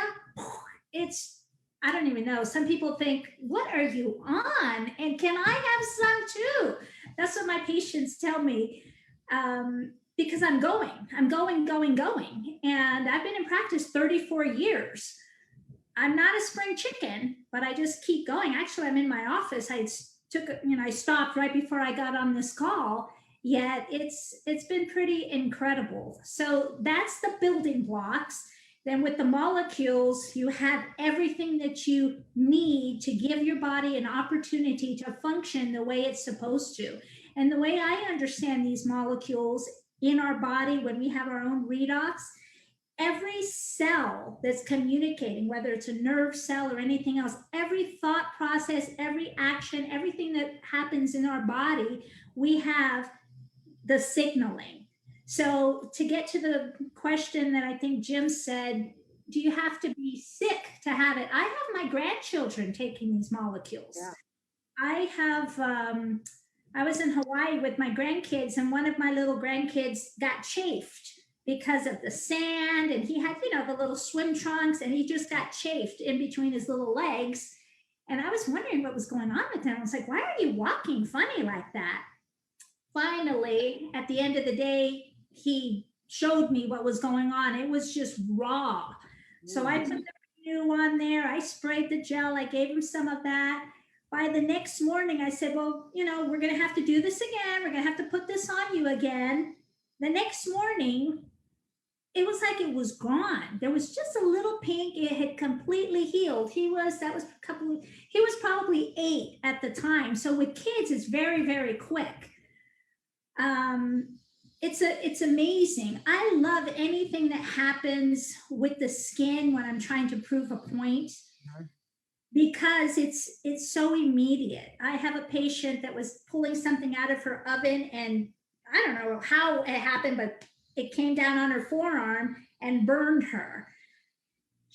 I don't even know. Some people think, what are you on? And can I have some too? That's what my patients tell me. Because I'm going. And I've been in practice 34 years. I'm not a spring chicken, but I just keep going. Actually, I'm in my office. I stopped right before I got on this call. Yet it's been pretty incredible. So that's the building blocks. Then with the molecules, you have everything that you need to give your body an opportunity to function the way it's supposed to. And the way I understand these molecules in our body, when we have our own redox, every cell that's communicating, whether it's a nerve cell or anything else, every thought process, every action, everything that happens in our body, we have the signaling. So to get to the question that I think Jim said, do you have to be sick to have it? I have my grandchildren taking these molecules. Yeah. I was in Hawaii with my grandkids, and one of my little grandkids got chafed because of the sand, and he had, the little swim trunks, and he just got chafed in between his little legs. And I was wondering what was going on with him. I was like, why are you walking funny like that? Finally, at the end of the day, he showed me what was going on. It was just raw. So I put the Renew on there. I sprayed the gel. I gave him some of that. By the next morning, I said, well, we're going to have to do this again. We're going to have to put this on you again. The next morning, it was like it was gone. There was just a little pink. It had completely healed. He was probably 8 at the time. So with kids, it's very, very quick. It's amazing. I love anything that happens with the skin when I'm trying to prove a point, because it's so immediate. I have a patient that was pulling something out of her oven, and I don't know how it happened, but it came down on her forearm and burned her.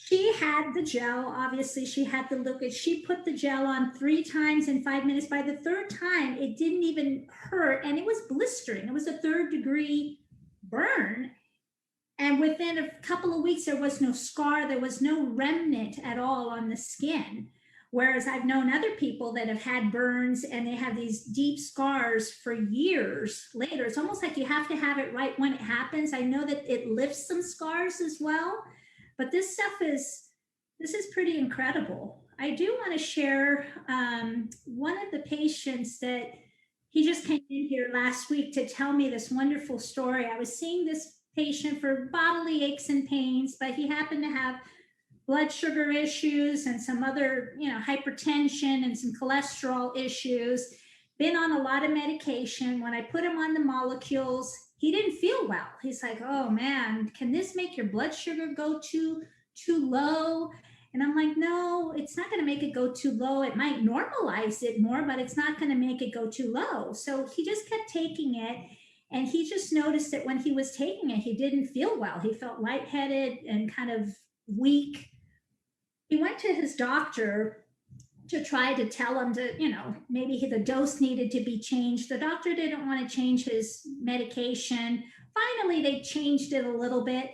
She had the gel, obviously she had the liquid. She put the gel on 3 times in 5 minutes. By the 3rd time, it didn't even hurt, and it was blistering. It was a 3rd-degree burn. And within a couple of weeks, there was no scar, there was no remnant at all on the skin. Whereas I've known other people that have had burns and they have these deep scars for years later. It's almost like you have to have it right when it happens. I know that it lifts some scars as well, but this is pretty incredible. I do want to share one of the patients that he just came in here last week to tell me this wonderful story. I was seeing this patient for bodily aches and pains, but he happened to have blood sugar issues and some other, hypertension and some cholesterol issues, been on a lot of medication. When I put him on the molecules, he didn't feel well. He's like, oh man, can this make your blood sugar go too low? And I'm like, no, it's not going to make it go too low. It might normalize it more, but it's not going to make it go too low. So he just kept taking it. And he just noticed that when he was taking it, he didn't feel well. He felt lightheaded and kind of weak. He went to his doctor to try to tell him to, maybe the dose needed to be changed. The doctor didn't want to change his medication. Finally, they changed it a little bit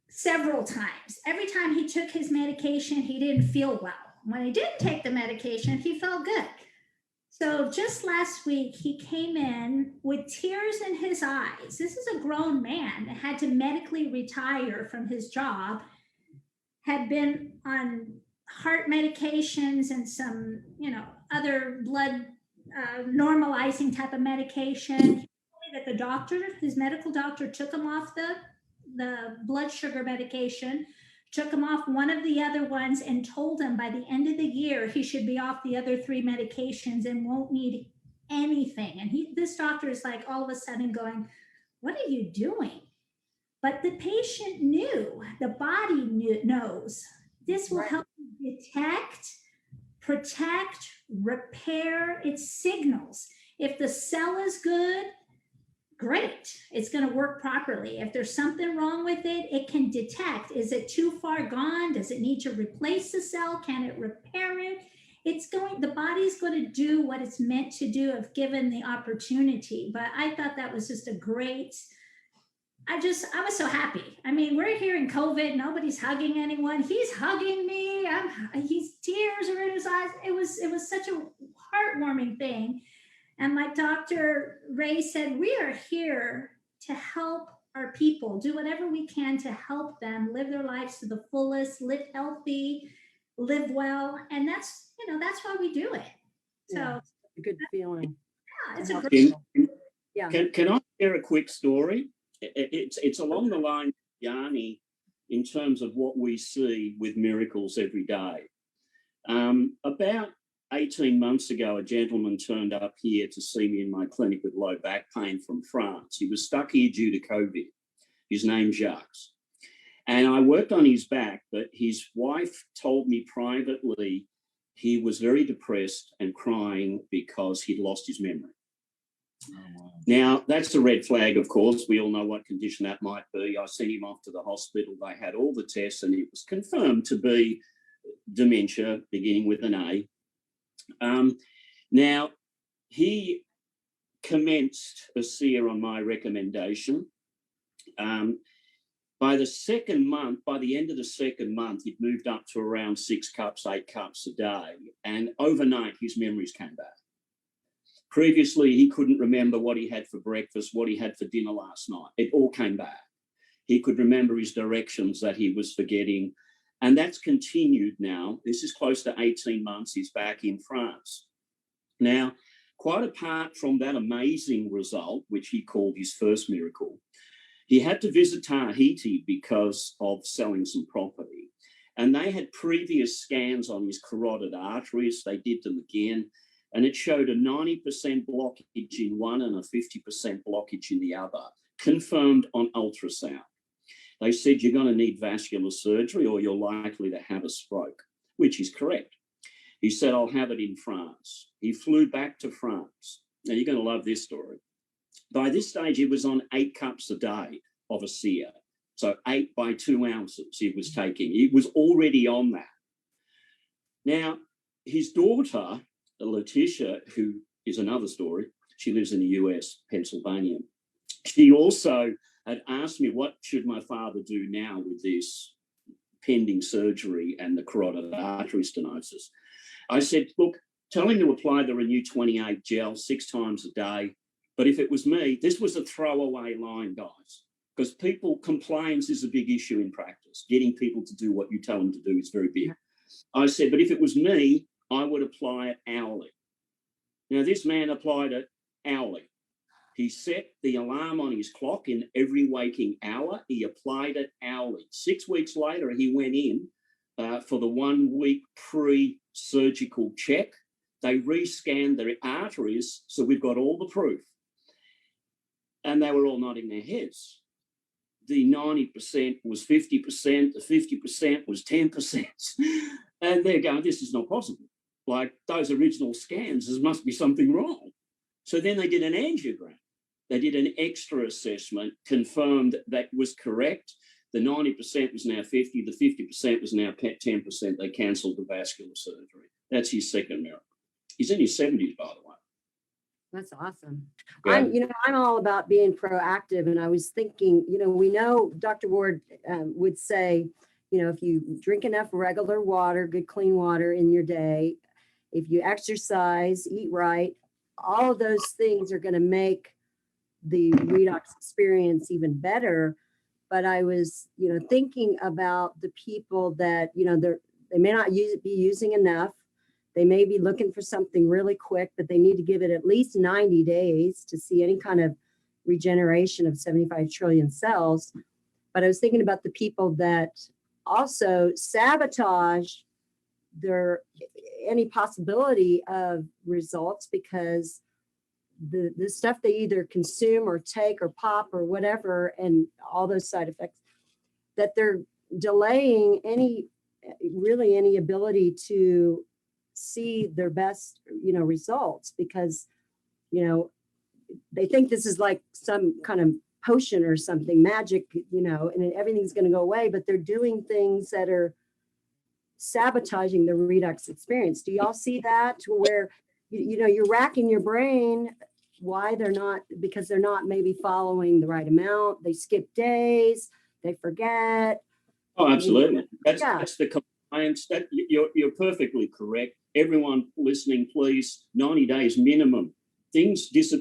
several times. Every time he took his medication, he didn't feel well. When he didn't take the medication, he felt good. So just last week, he came in with tears in his eyes. This is a grown man that had to medically retire from his job, had been on heart medications and some, other blood normalizing type of medication. He told me that the doctor, his medical doctor, took him off the blood sugar medication, took him off one of the other ones, and told him by the end of the year he should be off the other 3 medications and won't need anything. And this doctor is like all of a sudden going, what are you doing? But the patient knew, the body knows. This will help you detect, protect, repair its signals. If the cell is good, great, it's going to work properly. If there's something wrong with it, it can detect. Is it too far gone? Does it need to replace the cell? Can it repair it? The body's going to do what it's meant to do if given the opportunity. But I thought that was just a great, I was so happy. I mean, we're here in COVID, nobody's hugging anyone. He's hugging me. Tears are in his eyes. It was such a heartwarming thing. And like Dr. Ray said, we are here to help our people, do whatever we can to help them live their lives to the fullest, live healthy, live well. And that's why we do it. So it's a good feeling. Yeah, it's a great. Yeah. Can I share a quick story? It's along the line of Yani in terms of what we see with miracles every day. About 18 months ago, a gentleman turned up here to see me in my clinic with low back pain from France. He was stuck here due to COVID. His name's Jacques. And I worked on his back, but his wife told me privately he was very depressed and crying because he'd lost his memory. Oh, wow. Now, that's a red flag, of course. We all know what condition that might be. I sent him off to the hospital. They had all the tests and it was confirmed to be dementia beginning with an A. Now, he commenced a SEER on my recommendation. By the second month, by the end of the second month, he'd moved up to around 6 cups, 8 cups a day. And overnight, his memories came back. Previously, he couldn't remember what he had for breakfast, what he had for dinner last night. It all came back. He could remember his directions that he was forgetting. And that's continued now. This is close to 18 months. He's back in France. Now, quite apart from that amazing result, which he called his first miracle, he had to visit Tahiti because of selling some property. And they had previous scans on his carotid arteries. They did them again. And it showed a 90% blockage in one and a 50% blockage in the other, confirmed on ultrasound. They said, you're going to need vascular surgery or you're likely to have a stroke, which is correct. He said, I'll have it in France. He flew back to France. Now, you're going to love this story. By this stage, he was on 8 cups a day of a sear. So 8 by 2 ounces he was taking. He was already on that. Now, his daughter, Letitia, who is another story, she lives in the US, Pennsylvania. She also had asked me, what should my father do now with this pending surgery and the carotid artery stenosis? I said, look, tell him to apply the Renew 28 gel 6 times a day. But if it was me, this was a throwaway line, guys, because compliance is a big issue in practice. Getting people to do what you tell them to do is very big. I said, but if it was me, I would apply it hourly. Now, this man applied it hourly. He set the alarm on his clock in every waking hour. He applied it hourly. 6 weeks later, he went in for the 1 week pre-surgical check. They rescanned their arteries, so we've got all the proof. And they were all nodding their heads. The 90% was 50%, the 50% was 10%. And they're going, this is not possible. Like those original scans, there must be something wrong. So then they did an angiogram. They did an extra assessment, confirmed that was correct. The 90% was now 50, the 50% was now 10%. They cancelled the vascular surgery. That's his second miracle. He's in his 70s, by the way. That's awesome. Yeah. I'm all about being proactive. And I was thinking, we know Dr. Ward would say, if you drink enough regular water, good clean water in your day, if you exercise, eat right, all of those things are going to make the redox experience even better. But I was, thinking about the people that, they may not be using enough. They may be looking for something really quick, but they need to give it at least 90 days to see any kind of regeneration of 75 trillion cells. But I was thinking about the people that also sabotage any possibility of results because the stuff they either consume or take or pop or whatever, and all those side effects, that they're delaying any ability to see their best, results because, they think this is like some kind of potion or something magic, and everything's going to go away, but they're doing things that are sabotaging the redox experience. Do y'all see that to where, you're racking your brain why they're not, because they're not maybe following the right amount. They skip days, they forget. Oh, absolutely. That's the compliance. That you're perfectly correct. Everyone listening, please, 90 days minimum.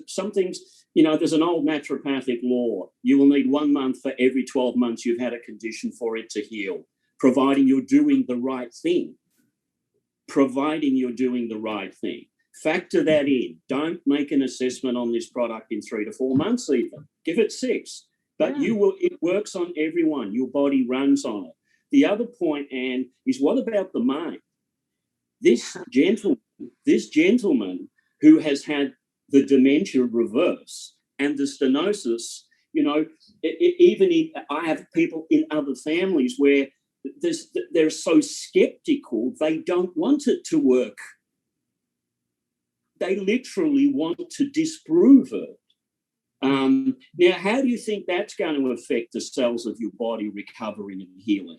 Some things, there's an old naturopathic law. You will need 1 month for every 12 months you've had a condition for it to heal, providing you're doing the right thing. Factor that in. Don't make an assessment on this product in 3 to 4 months even. Give it 6. But it works on everyone. Your body runs on it. The other point, Anne, is what about the mind? This gentleman who has had the dementia reverse and the stenosis, I have people in other families where they're so skeptical, they don't want it to work. They literally want to disprove it. Now, how do you think that's going to affect the cells of your body recovering and healing?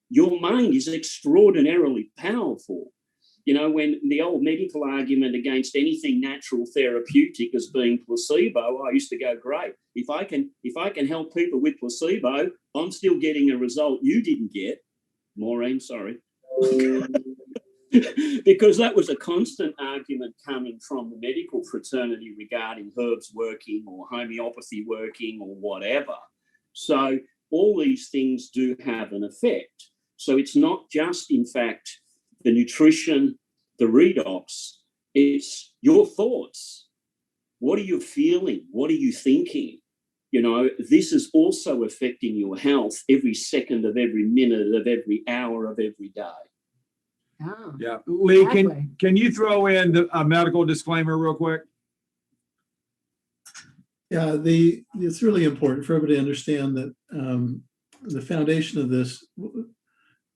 Your mind is extraordinarily powerful. You know, when the old medical argument against anything natural therapeutic as being placebo, I used to go, great. If I can help people with placebo, I'm still getting a result you didn't get. Maureen, sorry. Because that was a constant argument coming from the medical fraternity regarding herbs working or homeopathy working or whatever. So all these things do have an effect. So it's not just, in fact, the nutrition, the redox, it's your thoughts. What are you feeling? What are you thinking? You know, this is also affecting your health every second of every minute of every hour of every day. Oh, Yeah. Lee, exactly. can you throw in a medical disclaimer real quick? Yeah, it's really important for everybody to understand that the foundation of this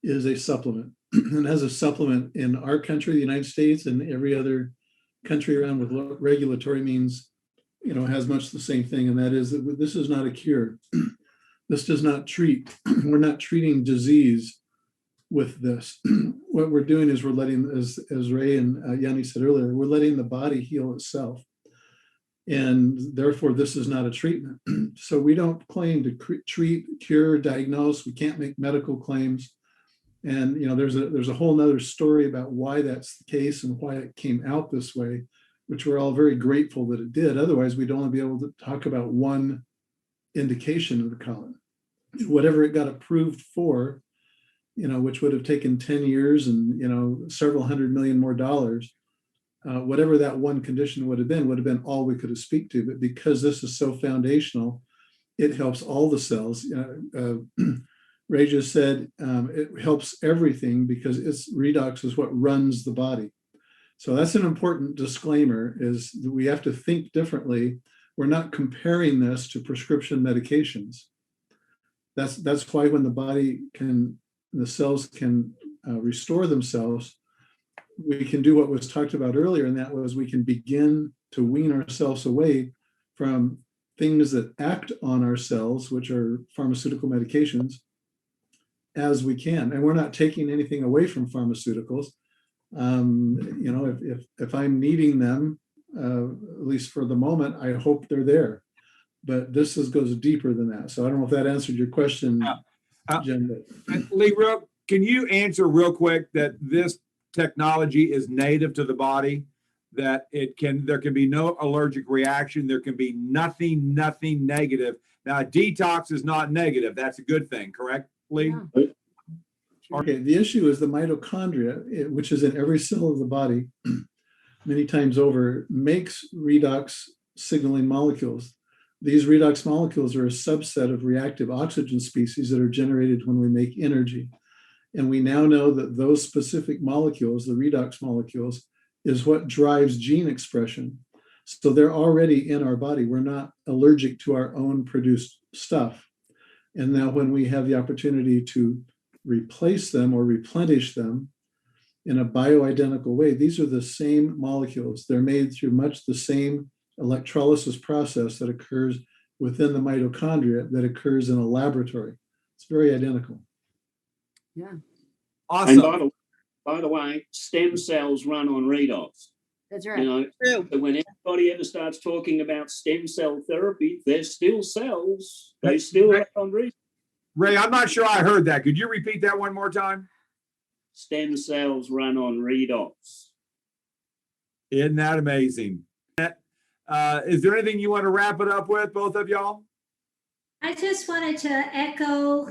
is a supplement. And as a supplement in our country, the United States, and every other country around with regulatory means, you know, has much the same thing. And that is that this is not a cure. This does not treat. We're not treating disease with this. What we're doing is we're letting, as Ray and Yani said earlier, we're letting the body heal itself. And therefore, this is not a treatment. So we don't claim to treat, cure, diagnose. We can't make medical claims. And, you know, there's a whole nother story about why that's the case and why it came out this way, which we're all very grateful that it did. Otherwise, we'd only be able to talk about one indication of the colon. Whatever it got approved for, you know, which would have taken 10 years and, you know, several $100 million more dollars, whatever that one condition would have been all we could have speak to. But because this is so foundational, it helps all the cells. Ray just said it helps everything because it's redox is what runs the body. So that's an important disclaimer, is that we have to think differently. We're not comparing this to prescription medications. That's why when the cells can restore themselves, we can do what was talked about earlier, and that was we can begin to wean ourselves away from things that act on our cells, which are pharmaceutical medications, as we can. And we're not taking anything away from pharmaceuticals. You know, if I'm needing them, at least for the moment, I hope they're there. But this goes deeper than that. So I don't know if that answered your question, Jen. Lee, can you answer real quick that this technology is native to the body, that there can be no allergic reaction, there can be nothing negative. Now, detox is not negative. That's a good thing, correct, Lee? Yeah. Okay, the issue is the mitochondria, which is in every cell of the body, many times over, makes redox signaling molecules. These redox molecules are a subset of reactive oxygen species that are generated when we make energy. And we now know that those specific molecules, the redox molecules, is what drives gene expression. So they're already in our body. We're not allergic to our own produced stuff. And now when we have the opportunity to replace them or replenish them in a bioidentical way, these are the same molecules. They're made through much the same electrolysis process that occurs within the mitochondria that occurs in a laboratory. It's very identical. Yeah, Awesome. And by the way, stem cells run on redox. that's right. You know, True. so when anybody ever starts talking about stem cell therapy, they're still cells. They still run on redox. Ray, I'm not sure I heard that. Could you repeat that one more time? Stem cells run on redox. Isn't that amazing? Is there anything you want to wrap it up with, both of y'all? I just wanted to echo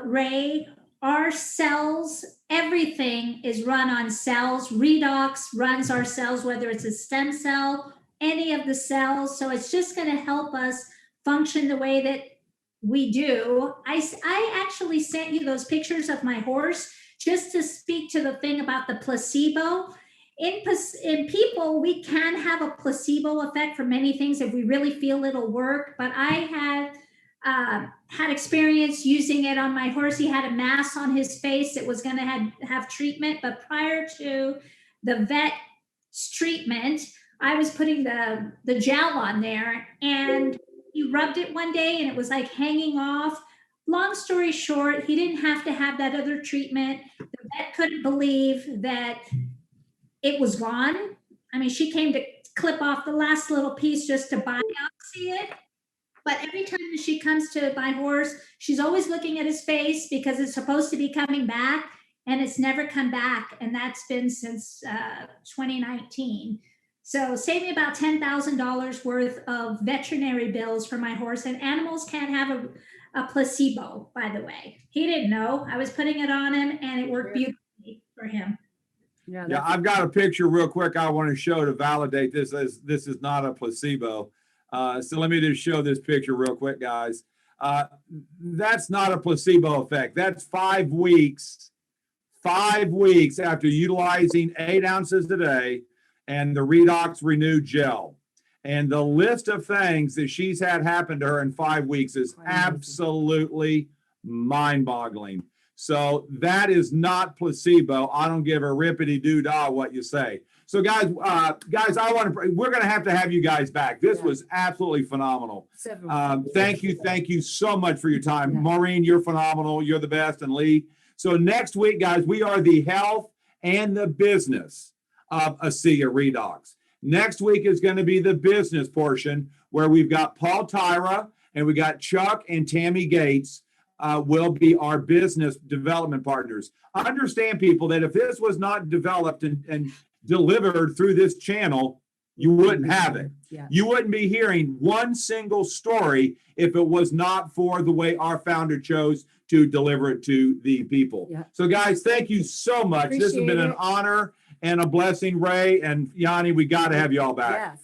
Ray. Our cells, everything is run on cells. Redox runs our cells, whether it's a stem cell, any of the cells. So it's just going to help us function the way that we do. I actually sent you those pictures of my horse just to speak to the thing about the placebo. In people, we can have a placebo effect for many things if we really feel it'll work. But I had experience using it on my horse. He had a mass on his face that was going to have treatment. But prior to the vet's treatment, I was putting the gel on there, and he rubbed it one day and it was like hanging off. Long story short, he didn't have to have that other treatment. The vet couldn't believe that it was gone. I mean, she came to clip off the last little piece just to biopsy it. But every time that she comes to my horse, she's always looking at his face because it's supposed to be coming back, and it's never come back. And that's been since 2019. So save me about $10,000 worth of veterinary bills for my horse. And animals can't have a placebo, by the way. He didn't know. I was putting it on him, and it worked beautifully for him. Yeah, I've got a picture real quick I want to show to validate this as this is not a placebo. So let me just show this picture real quick, guys. That's not a placebo effect. That's 5 weeks. 5 weeks after utilizing 8 ounces a day and the Redox Renew gel. And the list of things that she's had happen to her in 5 weeks is absolutely mind-boggling. So that is not placebo. I don't give a rippity doo dah what you say. So guys, we're going to have you guys back. This was absolutely phenomenal. Thank you so much for your time. Maureen, you're phenomenal. You're the best. And Lee. So next week, guys, we are the health and the business of ASEA Redox. Next week is going to be the business portion where we've got Paul Tyra and we got Chuck and Tammy Gates will be our business development partners. Understand, people, that if this was not developed and delivered through this channel, you wouldn't have it. Yeah. You wouldn't be hearing one single story if it was not for the way our founder chose to deliver it to the people. Yeah. So guys, thank you so much. This has been an honor and a blessing. Ray and Yani, we got to have you all back. Yes.